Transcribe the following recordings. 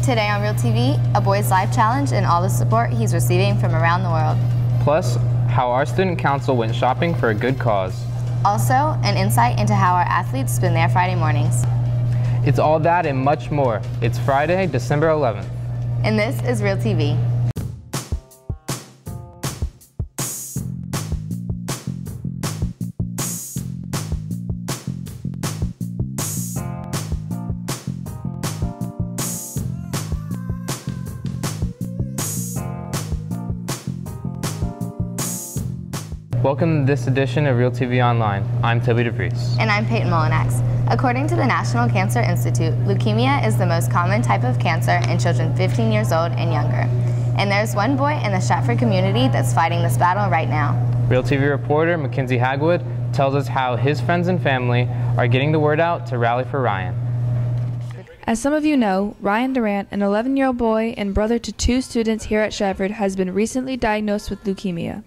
Today on Real TV, a boy's life challenge and all the support he's receiving from around the world. Plus, how our student council went shopping for a good cause. Also, an insight into how our athletes spend their Friday mornings. It's all that and much more. It's Friday, December 11th. And this is Real TV. Welcome to this edition of Real TV Online. I'm Toby DeVries. And I'm Peyton Molinax. According to the National Cancer Institute, leukemia is the most common type of cancer in children 15 years old and younger. And there's one boy in the Stratford community that's fighting this battle right now. Real TV reporter Mackenzie Hagwood tells us how his friends and family are getting the word out to rally for Ryan. As some of you know, Ryan Durant, an 11-year-old boy and brother to 2 students here at Stratford, has been recently diagnosed with leukemia.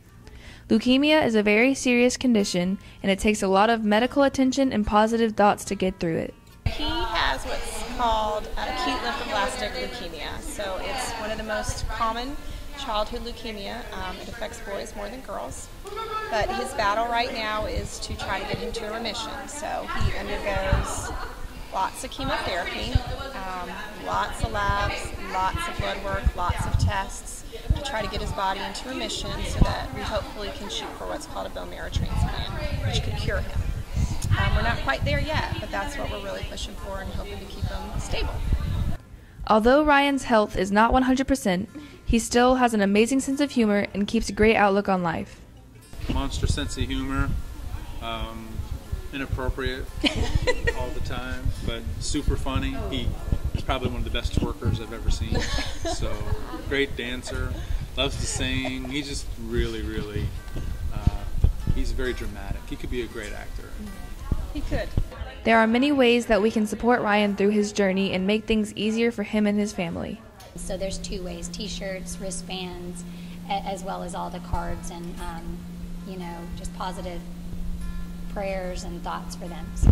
Leukemia is a very serious condition, and it takes a lot of medical attention and positive thoughts to get through it. He has what's called acute lymphoblastic leukemia. So it's one of the most common childhood leukemia. It affects boys more than girls. But his battle right now is to try to get him to a remission. So he undergoes lots of chemotherapy, lots of labs, lots of blood work, lots of tests to try to get his body into remission so that we hopefully can shoot for what's called a bone marrow transplant, which could cure him. We're not quite there yet, but that's what we're really pushing for and hoping to keep him stable. Although Ryan's health is not 100%, he still has an amazing sense of humor and keeps a great outlook on life. Monster sense of humor, inappropriate all the time, but super funny. He's probably one of the best twerkers I've ever seen. So, great dancer, loves to sing. He's just really, he's very dramatic. He could be a great actor. He could. There are many ways that we can support Ryan through his journey and make things easier for him and his family. So there's 2 ways, t-shirts, wristbands, as well as all the cards and, just positive prayers and thoughts for them. So.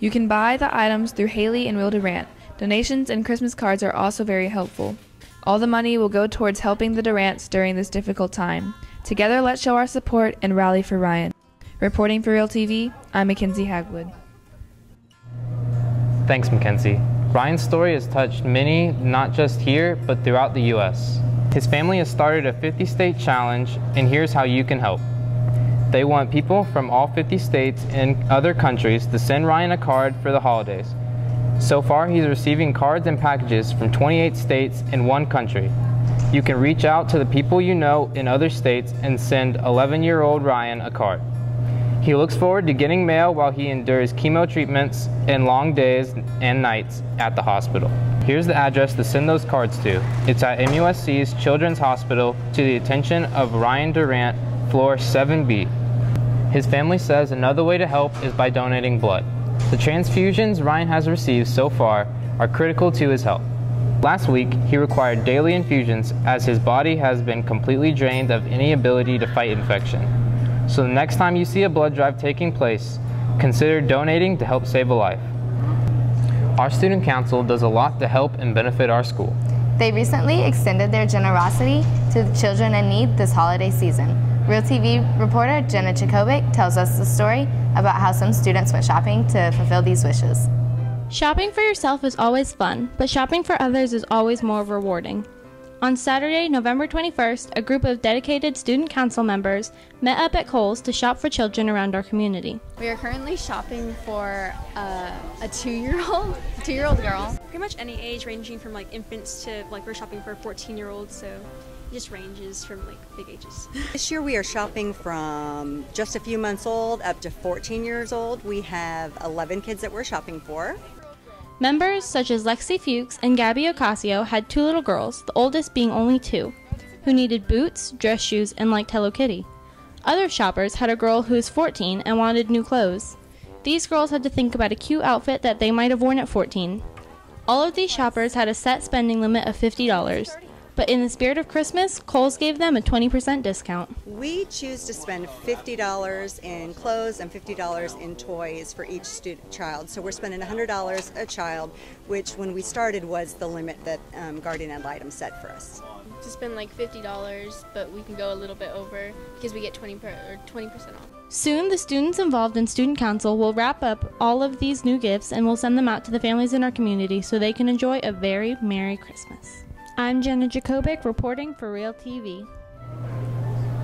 You can buy the items through Haley and Will Durant. Donations and Christmas cards are also very helpful. All the money will go towards helping the Durants during this difficult time. Together, let's show our support and rally for Ryan. Reporting for Real TV, I'm Mackenzie Hagwood. Thanks, Mackenzie. Ryan's story has touched many, not just here, but throughout the U.S. His family has started a 50-state challenge, and here's how you can help. They want people from all 50 states and other countries to send Ryan a card for the holidays. So far, he's receiving cards and packages from 28 states and 1 country. You can reach out to the people you know in other states and send 11-year-old Ryan a card. He looks forward to getting mail while he endures chemo treatments and long days and nights at the hospital. Here's the address to send those cards to. It's at MUSC's Children's Hospital to the attention of Ryan Durant, floor 7B. His family says another way to help is by donating blood. The transfusions Ryan has received so far are critical to his health. Last week, he required daily infusions as his body has been completely drained of any ability to fight infection. So the next time you see a blood drive taking place, consider donating to help save a life. Our student council does a lot to help and benefit our school. They recently extended their generosity to the children in need this holiday season. Real TV reporter Jenna Jakovic tells us the story about how some students went shopping to fulfill these wishes. Shopping for yourself is always fun, but shopping for others is always more rewarding. On Saturday, November 21st, a group of dedicated student council members met up at Kohl's to shop for children around our community. We are currently shopping for a 2-year-old girl. Pretty much any age, ranging from infants to we're shopping for 14-year-olds, so it just ranges from big ages. This year we are shopping from just a few months old up to 14 years old. We have 11 kids that we're shopping for. Members such as Lexi Fuchs and Gabby Ocasio had 2 little girls, the oldest being only 2, who needed boots, dress shoes, and liked Hello Kitty. Other shoppers had a girl who is 14 and wanted new clothes. These girls had to think about a cute outfit that they might have worn at 14. All of these shoppers had a set spending limit of $50, But in the spirit of Christmas, Kohl's gave them a 20% discount. We choose to spend $50 in clothes and $50 in toys for each child. So we're spending $100 a child, which when we started was the limit that Guardian Ad Litem set for us. To spend like $50, but we can go a little bit over because we get 20% off. Soon, the students involved in Student Council will wrap up all of these new gifts and will send them out to the families in our community so they can enjoy a very Merry Christmas. I'm Jenna Jacobic reporting for Real TV.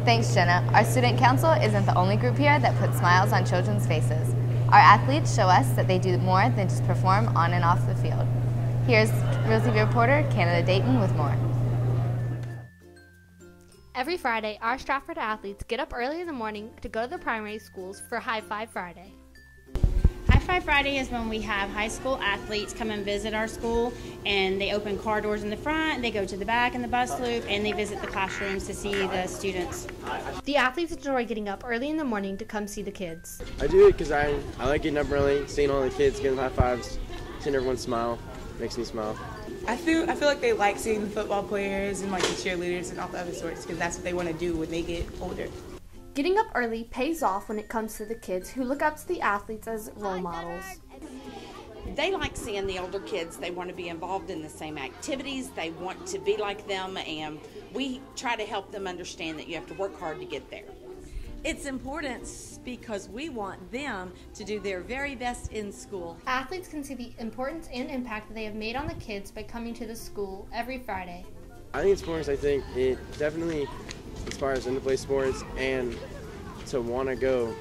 Thanks, Jenna. Our Student Council isn't the only group here that puts smiles on children's faces. Our athletes show us that they do more than just perform on and off the field. Here's Real TV reporter Canada Dayton with more. Every Friday, our Stratford athletes get up early in the morning to go to the primary schools for High Five Friday. High Five Friday is when we have high school athletes come and visit our school, and they open car doors in the front, they go to the back in the bus loop, and they visit the classrooms to see the students. The athletes enjoy getting up early in the morning to come see the kids. I do it because I like getting up early, seeing all the kids, giving high fives, seeing everyone smile, makes me smile. I feel like they like seeing the football players and like the cheerleaders and all the other sorts because that's what they want to do when they get older. Getting up early pays off when it comes to the kids who look up to the athletes as role models. They like seeing the older kids. They want to be involved in the same activities. They want to be like them, and we try to help them understand that you have to work hard to get there. It's important because we want them to do their very best in school. Athletes can see the importance and impact that they have made on the kids by coming to the school every Friday. I think sports, it definitely inspires them to play sports and to want to go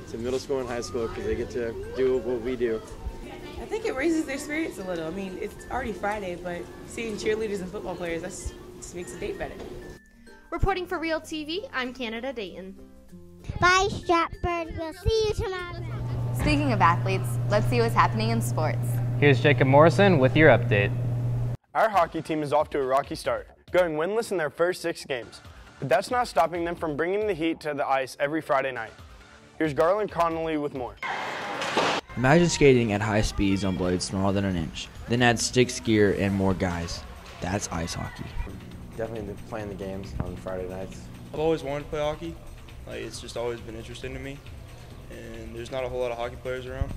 to middle school and high school because they get to do what we do. I think it raises their spirits a little. I mean, it's already Friday, but seeing cheerleaders and football players, that just makes the day better. Reporting for Real TV, I'm Canada Dayton. Bye, Stratford. We'll see you tomorrow. Speaking of athletes, let's see what's happening in sports. Here's Jacob Morrison with your update. Our hockey team is off to a rocky start, going winless in their first 6 games. But that's not stopping them from bringing the heat to the ice every Friday night. Here's Garland Connolly with more. Imagine skating at high speeds on blades smaller than an inch. Then add stick gear and more guys. That's ice hockey. Definitely playing the games on Friday nights. I've always wanted to play hockey. It's just always been interesting to me, and there's not a whole lot of hockey players around.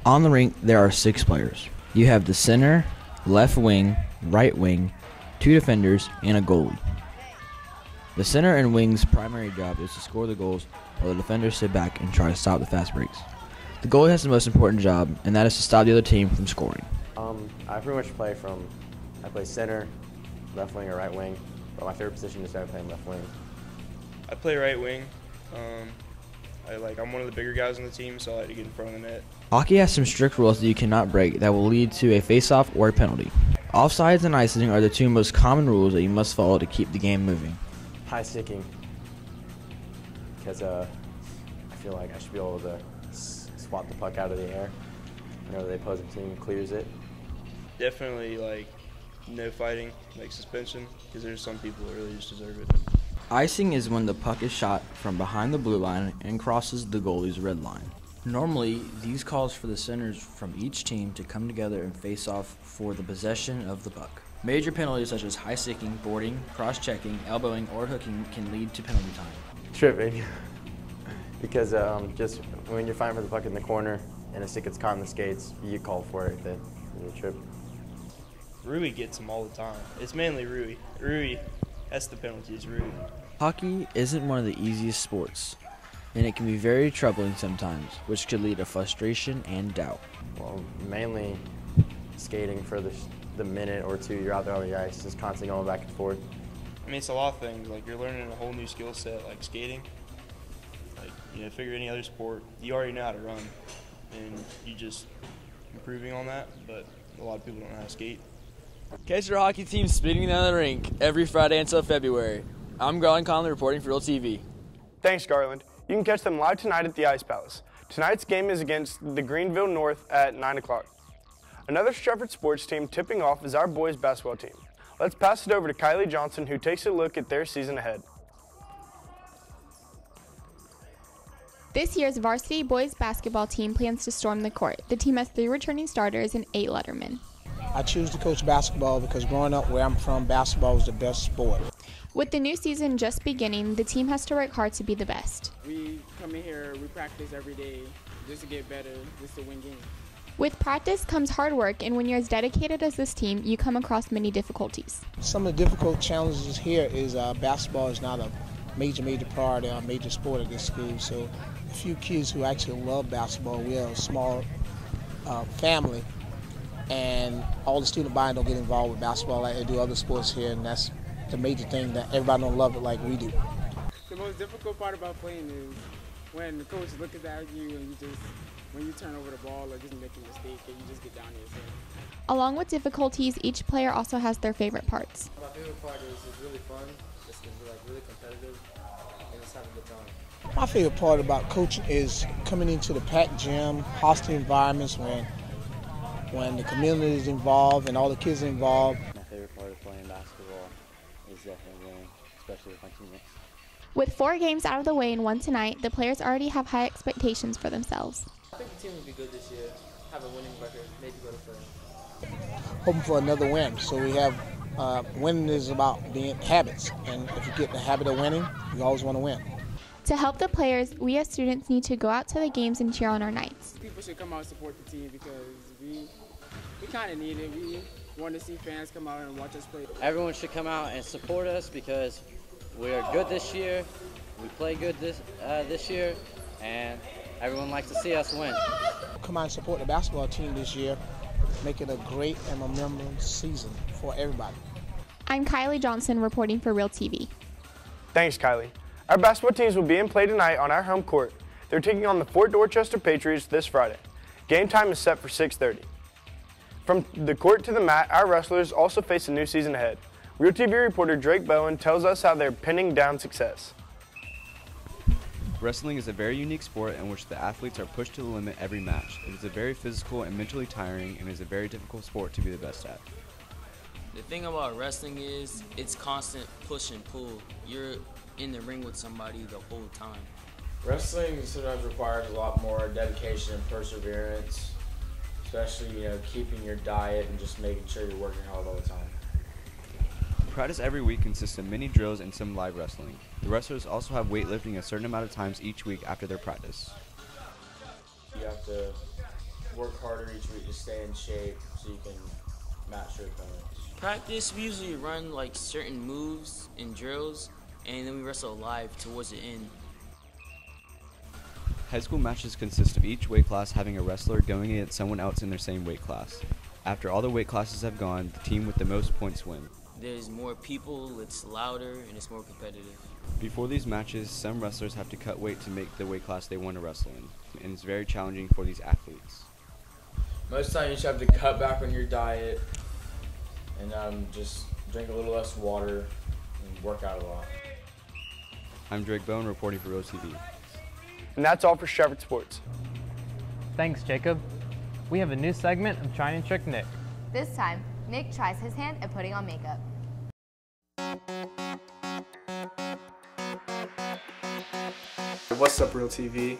On the rink, there are 6 players. You have the center, left wing, right wing, 2 defenders, and a goalie. The center and wing's primary job is to score the goals, while the defenders sit back and try to stop the fast breaks. The goalie has the most important job, and that is to stop the other team from scoring. I pretty much I play center, left wing, or right wing, but my favorite position is to start playing left wing. I play right wing. I'm one of the bigger guys on the team, so I like to get in front of the net. Hockey has some strict rules that you cannot break that will lead to a face-off or a penalty. Offsides and icing are the 2 most common rules that you must follow to keep the game moving. High sticking, because I feel like I should be able to swat the puck out of the air whenever the opposing team clears it. Definitely no fighting, suspension, because there's some people that really just deserve it. Icing is when the puck is shot from behind the blue line and crosses the goalie's red line. Normally, these calls for the centers from each team to come together and face off for the possession of the puck. Major penalties such as high sticking, boarding, cross-checking, elbowing, or hooking can lead to penalty time. Tripping, because just when you're fighting for the puck in the corner and a stick gets caught in the skates, you call for it, then you trip. Rui gets them all the time. It's mainly Rui. Rui, that's the penalty, is Rui. Hockey isn't one of the easiest sports, and it can be very troubling sometimes, which could lead to frustration and doubt. Well, mainly skating for the minute or 2 you're out there on the ice, just constantly going back and forth. It's a lot of things. You're learning a whole new skill set, like skating. Figure any other sport, you already know how to run, and you just improving on that, but a lot of people don't know how to skate. Catch your hockey team speeding down the rink every Friday until February. I'm Garland Conley reporting for Real TV. Thanks, Garland. You can catch them live tonight at the Ice Palace. Tonight's game is against the Greenville North at 9 o'clock. Another Stratford sports team tipping off is our boys basketball team. Let's pass it over to Kylie Johnson, who takes a look at their season ahead. This year's varsity boys basketball team plans to storm the court. The team has 3 returning starters and 8 lettermen. I choose to coach basketball because growing up where I'm from, basketball was the best sport. With the new season just beginning, the team has to work hard to be the best. We come in here, we practice every day just to get better, just to win games. With practice comes hard work, and when you're as dedicated as this team, you come across many difficulties. Some of the difficult challenges here is basketball is not a major priority or a major sport at this school. So a few kids who actually love basketball, we are a small family, and all the student body don't get involved with basketball like they do other sports here, and that's the major thing, that everybody don't love it like we do. The most difficult part about playing is when the coach looks at you and when you turn over the ball or just make a mistake and you just get down there. So. Along with difficulties, each player also has their favorite parts. My favorite part is it's really fun, it's like really competitive, and just having a good time. My favorite part about coaching is coming into the packed gym, hostile environments when the community is involved and all the kids are involved. My favorite part of playing basketball is definitely winning, especially with my teammates. With 4 games out of the way and 1 tonight, the players already have high expectations for themselves. I think the team will be good this year, have a winning record, maybe go to first. Hoping for another win. So we have, winning is about being habits, and if you get the habit of winning, you always want to win. To help the players, we as students need to go out to the games and cheer on our nights. People should come out and support the team because we kind of need it. We want to see fans come out and watch us play. Everyone should come out and support us because we are good this year, we play good this year, and everyone likes to see us win. Come out and support the basketball team this year, make it a great and memorable season for everybody. I'm Kylie Johnson reporting for Real TV. Thanks, Kylie. Our basketball teams will be in play tonight on our home court. They're taking on the Fort Dorchester Patriots this Friday. Game time is set for 6:30. From the court to the mat, our wrestlers also face a new season ahead. Real TV reporter Drake Bowen tells us how they're pinning down success. Wrestling is a very unique sport in which the athletes are pushed to the limit every match. It is a very physical and mentally tiring and is a very difficult sport to be the best at. The thing about wrestling is it's constant push and pull. You're in the ring with somebody the whole time. Wrestling sometimes requires a lot more dedication and perseverance, especially keeping your diet and just making sure you're working hard all the time. Practice every week consists of many drills and some live wrestling. The wrestlers also have weightlifting a certain amount of times each week after their practice. You have to work harder each week to stay in shape so you can match your opponents. Practice, we usually run like certain moves and drills, and then we wrestle live towards the end. High school matches consist of each weight class having a wrestler going against someone else in their same weight class. After all the weight classes have gone, the team with the most points win. There's more people, it's louder, and it's more competitive. Before these matches, some wrestlers have to cut weight to make the weight class they want to wrestle in, and it's very challenging for these athletes. Most of the time you just have to cut back on your diet and just drink a little less water and work out a lot. I'm Drake Bowen reporting for Real TV. And that's all for Stratford Sports. Thanks, Jacob. We have a new segment of Trying to Trick Nick. This time, Nick tries his hand at putting on makeup. What's up, Real TV?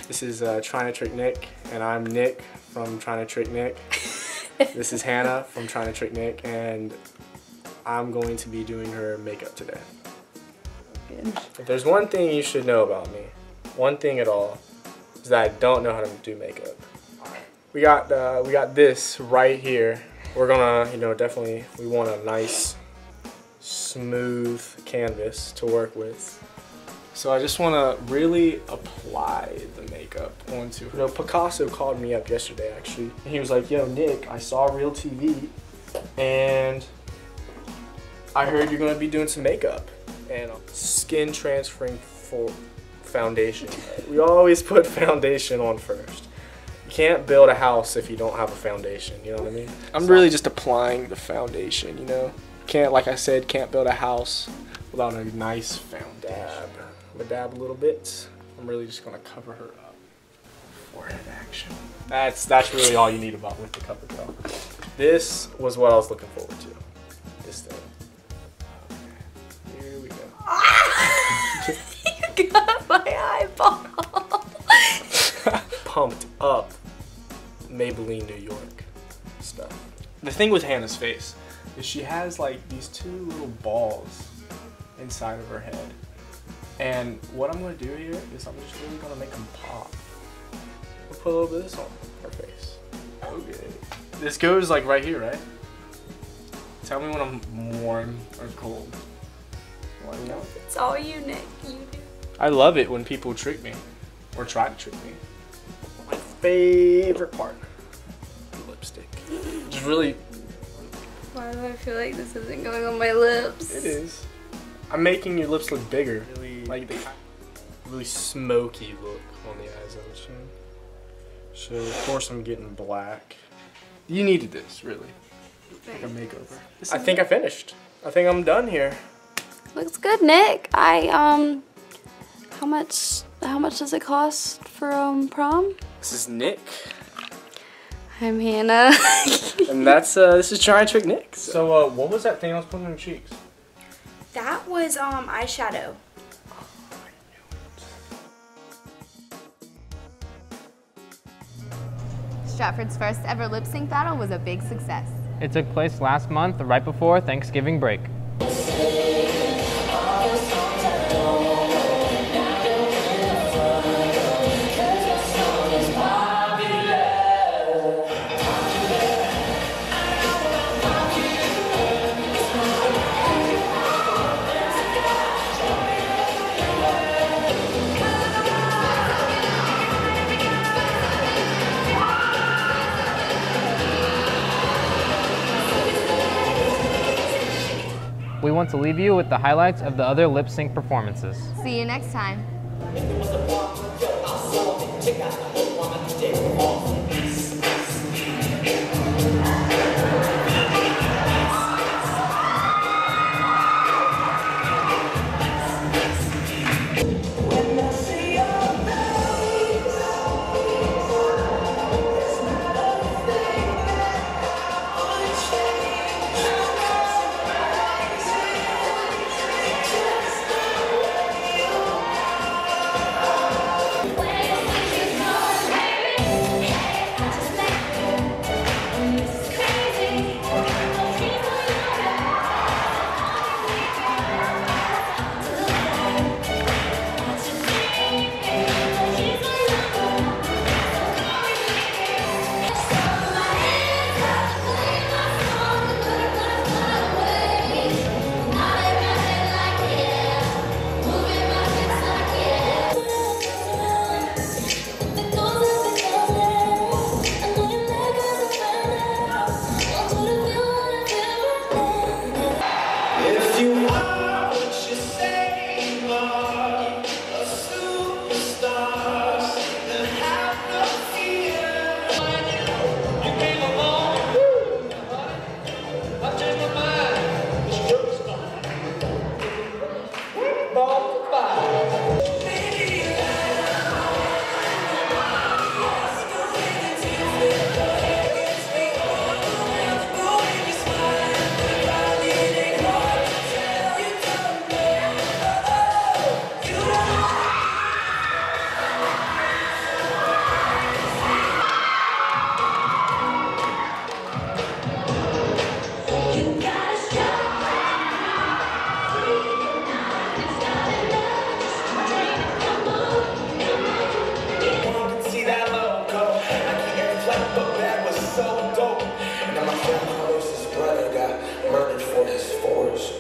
This is Trying to Trick Nick, and I'm Nick from Trying to Trick Nick. This is Hannah from Trying to Trick Nick, and I'm going to be doing her makeup today. Good. If there's one thing you should know about me, one thing at all, is that I don't know how to do makeup. We got this right here. We're gonna, definitely, we want a nice, smooth canvas to work with. So I just want to really apply the makeup onto her. Picasso called me up yesterday, actually. And he was like, yo, Nick, I saw Real TV, and I heard you're going to be doing some makeup and skin transferring for foundation. We always put foundation on first. You can't build a house if you don't have a foundation, you know what I mean? I'm really just applying the foundation, Can't, like I said, can't build a house without a nice foundation. I'm gonna dab a little bit. I'm really just gonna cover her up. Forehead action. That's really all you need about with the cover girl. This was what I was looking forward to. This thing. Okay. Here we go. You got my eyeball. Pumped up Maybelline, New York stuff. the thing with Hannah's face is she has like these two little balls inside of her head. And what I'm going to do here is I'm just really going to make them pop. I'll put a little bit of this on her face. Okay. This goes like right here, right? Tell me when I'm warm or cold. Let me know. It's all you, Nick. You do. I love it when people trick me or try to trick me. My favorite part, the lipstick. Just really. Why do I feel like this isn't going on my lips? It is. I'm making your lips look bigger. Really, like the really smoky look on the eyes of the chin. So of course I'm getting black. You needed this, really. Like a makeover. I think I finished. I think I'm done here. Looks good, Nick. How much does it cost for prom? This is Nick. I'm Hannah. And that's this is Try and Trick Nick. So what was that thing I was putting on your cheeks? That was eyeshadow. Stratford's first ever lip sync battle was a big success. It took place last month, right before Thanksgiving break. We want to leave you with the highlights of the other lip sync performances. See you next time. Brother got murdered for his force.